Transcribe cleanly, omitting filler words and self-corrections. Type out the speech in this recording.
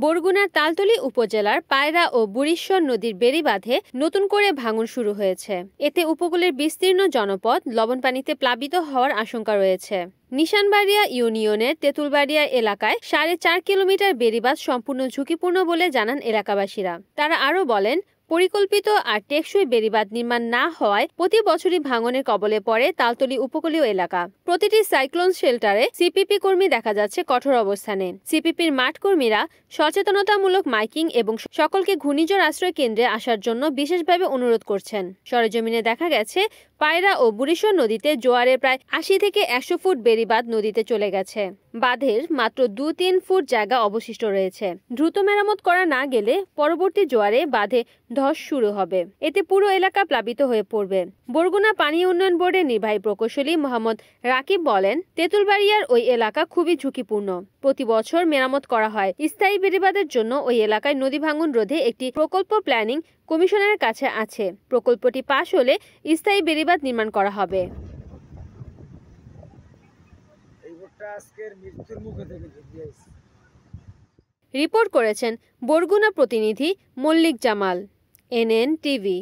বরগুনার তালতলী উপজেলার পায়রা ও বুড়িশ্বর নদীর বেড়িবাঁধে নতুন করে ভাঙন শুরু হয়েছে। এতে উপকূলের বিস্তীর্ণ জনপদ লবণ পানিতে প্লাবিত হওয়ার আশঙ্কা রয়েছে। নিশানবাড়িয়া ইউনিয়নের তেঁতুলবাড়িয়া এলাকায় 4.5 কিলোমিটার বেড়িবাঁধ সম্পূর্ণ ঝুঁকিপূর্ণ বলে জানান এলাকাবাসীরা। তারা আরও বলেন, পরিকল্পিত আর টেকসই বেড়িবাঁধ নির্মাণ না হওয়ায় প্রতি বছরই ভাঙনের কবলে পড়ে তালতলী উপকূলীয় এলাকা। প্রতিটি সাইক্লোন শেল্টারে সিপিপি কর্মী দেখা যাচ্ছে কঠোর অবস্থানে। সিপিপির মাঠ কর্মীরা সচেতনতামূলক মাইকিং এবং সকলকে ঘূর্ণিঝড় আশ্রয় কেন্দ্রে আসার জন্য বিশেষভাবে অনুরোধ করছেন। সরেজমিনে দেখা গেছে, পায়রা ও বুড়িশ্বর নদীতে জোয়ারে প্রায় 80 থেকে 100 ফুট বেড়িবাঁধ নদীতে চলে গেছে। বাঁধের মাত্র 2-3 ফুট জায়গা অবশিষ্ট রয়েছে। দ্রুত মেরামত করা না গেলে পরবর্তী জোয়ারে বাঁধে ধস শুরু হবে। এতে পুরো এলাকা প্লাবিত হয়ে পড়বে। বরগুনা পানি উন্নয়ন বোর্ডের নির্বাহী প্রকৌশলী মোহাম্মদ রাকিব বলেন, তেঁতুলবাড়িয়ার ওই এলাকা খুবই ঝুঁকিপূর্ণ। প্রতি বছর মেরামত করা হয়। স্থায়ী বেড়িবাঁধের জন্য ওই এলাকায় নদী ভাঙন রোধে একটি প্রকল্প প্ল্যানিং কমিশনারের কাছে আছে। প্রকল্পটি পাশ হলে স্থায়ী বেড়িবাঁধ নির্মাণ করা হবে। রিপোর্ট করেছেন বরগুনা প্রতিনিধি মল্লিক জামাল, NN টিভি।